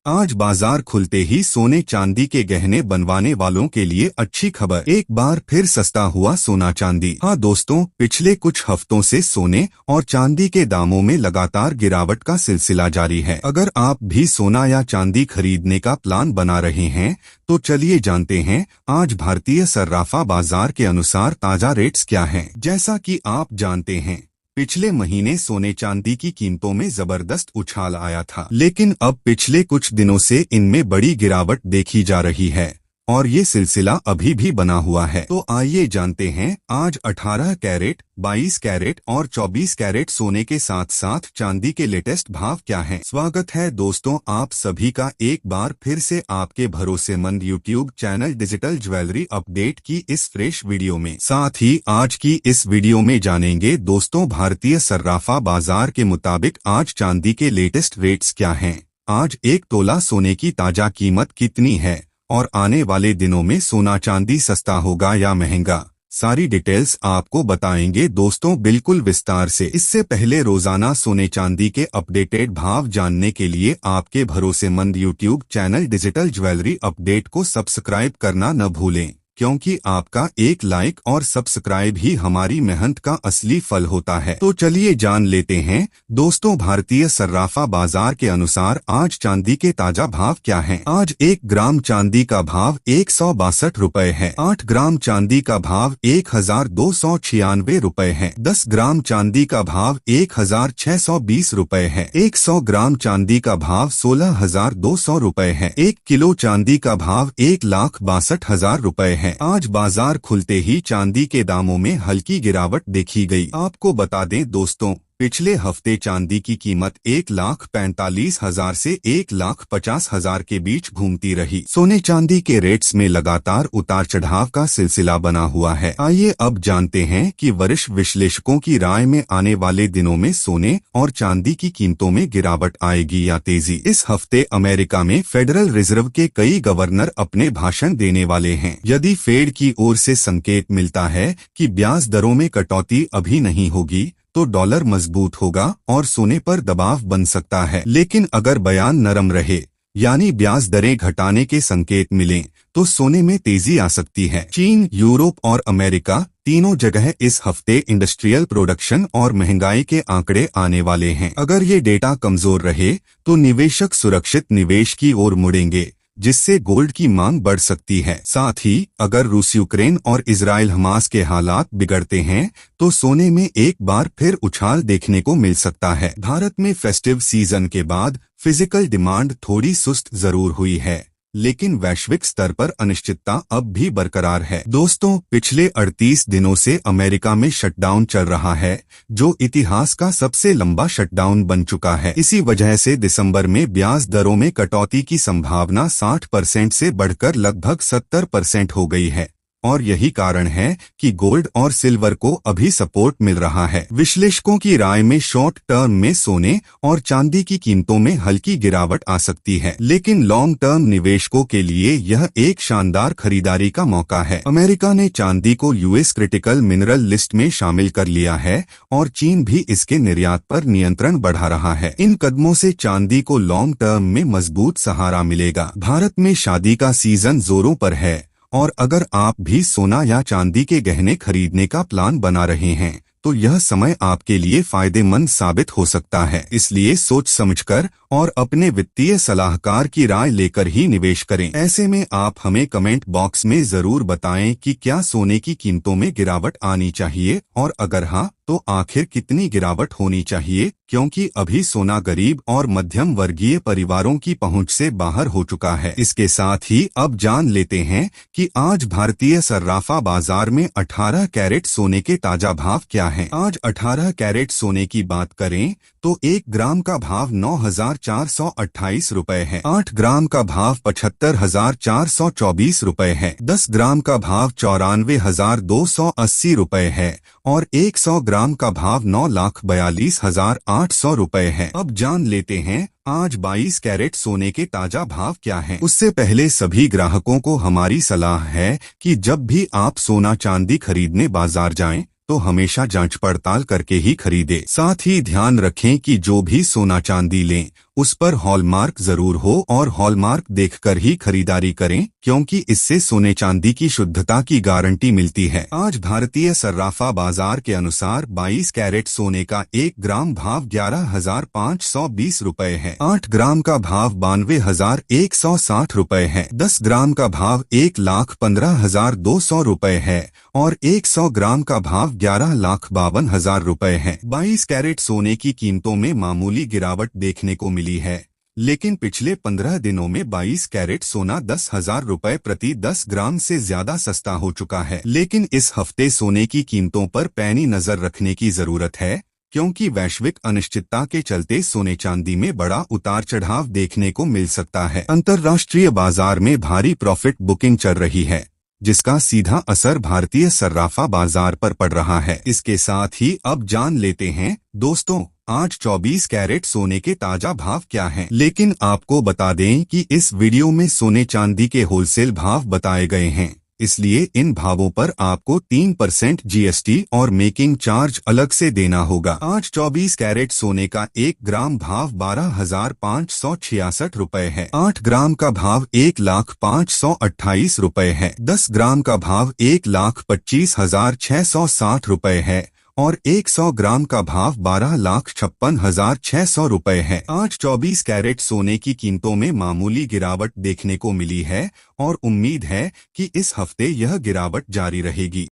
आज बाजार खुलते ही सोने चांदी के गहने बनवाने वालों के लिए अच्छी खबर, एक बार फिर सस्ता हुआ सोना चांदी। हाँ दोस्तों, पिछले कुछ हफ्तों से सोने और चांदी के दामों में लगातार गिरावट का सिलसिला जारी है। अगर आप भी सोना या चांदी खरीदने का प्लान बना रहे हैं तो चलिए जानते हैं आज भारतीय सर्राफा बाजार के अनुसार ताजा रेट्स क्या हैं। जैसा कि आप जानते हैं, पिछले महीने सोने चांदी की कीमतों में जबरदस्त उछाल आया था, लेकिन अब पिछले कुछ दिनों से इनमें बड़ी गिरावट देखी जा रही है और ये सिलसिला अभी भी बना हुआ है। तो आइए जानते हैं आज 18 कैरेट, 22 कैरेट और 24 कैरेट सोने के साथ साथ चांदी के लेटेस्ट भाव क्या हैं। स्वागत है दोस्तों आप सभी का एक बार फिर से आपके भरोसेमंद YouTube channel digital jewellery update की इस फ्रेश वीडियो में। साथ ही आज की इस वीडियो में जानेंगे दोस्तों भारतीय सर्राफा बाजार के मुताबिक आज चांदी के लेटेस्ट रेट्स क्या हैं, आज एक तोला सोने की ताजा कीमत कितनी है और आने वाले दिनों में सोना चांदी सस्ता होगा या महंगा। सारी डिटेल्स आपको बताएंगे दोस्तों बिल्कुल विस्तार से। इससे पहले रोजाना सोने चांदी के अपडेटेड भाव जानने के लिए आपके भरोसेमंद YouTube channel digital jewellery update को सब्सक्राइब करना न भूलें, क्योंकि आपका एक लाइक और सब्सक्राइब ही हमारी मेहनत का असली फल होता है। तो चलिए जान लेते हैं दोस्तों भारतीय सर्राफा बाजार के अनुसार आज चांदी के ताजा भाव क्या हैं। आज 1 ग्राम चांदी का भाव 162 रुपए है। 8 ग्राम चांदी का भाव 1296 रुपए है। 10 ग्राम चांदी का भाव 1620 रुपए है। 100 ग्राम चांदी का भाव 16200 रुपए है। 1 किलो चांदी का भाव 1,62,000 रुपए है। आज बाजार खुलते ही चांदी के दामों में हल्की गिरावट देखी गई। आपको बता दें दोस्तों, पिछले हफ्ते चांदी की कीमत 1,45,000 से 1,50,000 के बीच घूमती रही। सोने चांदी के रेट्स में लगातार उतार चढ़ाव का सिलसिला बना हुआ है। आइए अब जानते हैं कि वरिष्ठ विश्लेषकों की राय में आने वाले दिनों में सोने और चांदी की कीमतों में गिरावट आएगी या तेजी। इस हफ्ते अमेरिका में फेडरल रिजर्व के कई गवर्नर अपने भाषण देने वाले हैं। यदि फेड की ओर से संकेत मिलता है कि ब्याज दरों में कटौती अभी नहीं होगी तो डॉलर मजबूत होगा और सोने पर दबाव बन सकता है। लेकिन अगर बयान नरम रहे यानी ब्याज दरें घटाने के संकेत मिलें तो सोने में तेजी आ सकती है। चीन, यूरोप और अमेरिका तीनों जगह इस हफ्ते इंडस्ट्रियल प्रोडक्शन और महंगाई के आंकड़े आने वाले हैं। अगर ये डेटा कमजोर रहे तो निवेशक सुरक्षित निवेश की ओर मुड़ेंगे, जिससे गोल्ड की मांग बढ़ सकती है। साथ ही अगर रूस, यूक्रेन और इजराइल हमास के हालात बिगड़ते हैं तो सोने में एक बार फिर उछाल देखने को मिल सकता है। भारत में फेस्टिव सीजन के बाद फिजिकल डिमांड थोड़ी सुस्त जरूर हुई है, लेकिन वैश्विक स्तर पर अनिश्चितता अब भी बरकरार है। दोस्तों पिछले 38 दिनों से अमेरिका में शटडाउन चल रहा है, जो इतिहास का सबसे लंबा शटडाउन बन चुका है। इसी वजह से दिसंबर में ब्याज दरों में कटौती की संभावना 60% से बढ़कर लगभग 70% हो गई है और यही कारण है कि गोल्ड और सिल्वर को अभी सपोर्ट मिल रहा है। विश्लेषकों की राय में शॉर्ट टर्म में सोने और चांदी की कीमतों में हल्की गिरावट आ सकती है, लेकिन लॉन्ग टर्म निवेशकों के लिए यह एक शानदार खरीदारी का मौका है। अमेरिका ने चांदी को यूएस क्रिटिकल मिनरल लिस्ट में शामिल कर लिया है और चीन भी इसके निर्यात पर नियंत्रण बढ़ा रहा है। इन कदमों से चांदी को लॉन्ग टर्म में मजबूत सहारा मिलेगा। भारत में शादी का सीजन जोरों पर है और अगर आप भी सोना या चांदी के गहने खरीदने का प्लान बना रहे हैं तो यह समय आपके लिए फायदेमंद साबित हो सकता है। इसलिए सोच समझकर और अपने वित्तीय सलाहकार की राय लेकर ही निवेश करें। ऐसे में आप हमें कमेंट बॉक्स में जरूर बताएं कि क्या सोने की कीमतों में गिरावट आनी चाहिए और अगर हाँ तो आखिर कितनी गिरावट होनी चाहिए, क्योंकि अभी सोना गरीब और मध्यम वर्गीय परिवारों की पहुंच से बाहर हो चुका है। इसके साथ ही अब जान लेते हैं कि आज भारतीय सर्राफा बाजार में 18 कैरेट सोने के ताजा भाव क्या हैं। आज 18 कैरेट सोने की बात करें तो 1 ग्राम का भाव 9,428 रुपए है। 8 ग्राम का भाव 75,424 रुपए है। 10 ग्राम का भाव 94,280 रुपए है और 100 ग्राम का भाव 9,42,800 रुपए है। अब जान लेते हैं आज 22 कैरेट सोने के ताजा भाव क्या हैं। उससे पहले सभी ग्राहकों को हमारी सलाह है कि जब भी आप सोना चांदी खरीदने बाजार जाएं तो हमेशा जांच पड़ताल करके ही खरीदें। साथ ही ध्यान रखें कि जो भी सोना चांदी लें उस पर हॉलमार्क जरूर हो और हॉलमार्क देखकर ही खरीदारी करें, क्योंकि इससे सोने चांदी की शुद्धता की गारंटी मिलती है। आज भारतीय सर्राफा बाजार के अनुसार 22 कैरेट सोने का 1 ग्राम भाव 11,520 रुपए है। 8 ग्राम का भाव 92,160 रुपए है। 10 ग्राम का भाव 1,15,200 रुपए है और 100 ग्राम का भाव 11,52,000 रुपए है। 22 कैरेट सोने की कीमतों में मामूली गिरावट देखने को मिली है, लेकिन पिछले 15 दिनों में 22 कैरेट सोना 10,000 रुपए प्रति 10 ग्राम से ज्यादा सस्ता हो चुका है। लेकिन इस हफ्ते सोने की कीमतों पर पैनी नजर रखने की जरूरत है, क्योंकि वैश्विक अनिश्चितता के चलते सोने चांदी में बड़ा उतार चढ़ाव देखने को मिल सकता है। अंतर्राष्ट्रीय बाजार में भारी प्रॉफिट बुकिंग चल रही है, जिसका सीधा असर भारतीय सर्राफा बाजार पर पड़ रहा है। इसके साथ ही अब जान लेते हैं दोस्तों, आज 24 कैरेट सोने के ताजा भाव क्या हैं। लेकिन आपको बता दें कि इस वीडियो में सोने चांदी के होलसेल भाव बताए गए हैं, इसलिए इन भावों पर आपको 3% जीएसटी और मेकिंग चार्ज अलग से देना होगा। आज 24 कैरेट सोने का 1 ग्राम भाव 12,566 रुपए है। 8 ग्राम का भाव 1,05,28 रुपए है। 10 ग्राम का भाव 1,25,660 रुपए है और 100 ग्राम का भाव 12,56,600 रुपए है। आज 24 कैरेट सोने की कीमतों में मामूली गिरावट देखने को मिली है और उम्मीद है कि इस हफ्ते यह गिरावट जारी रहेगी।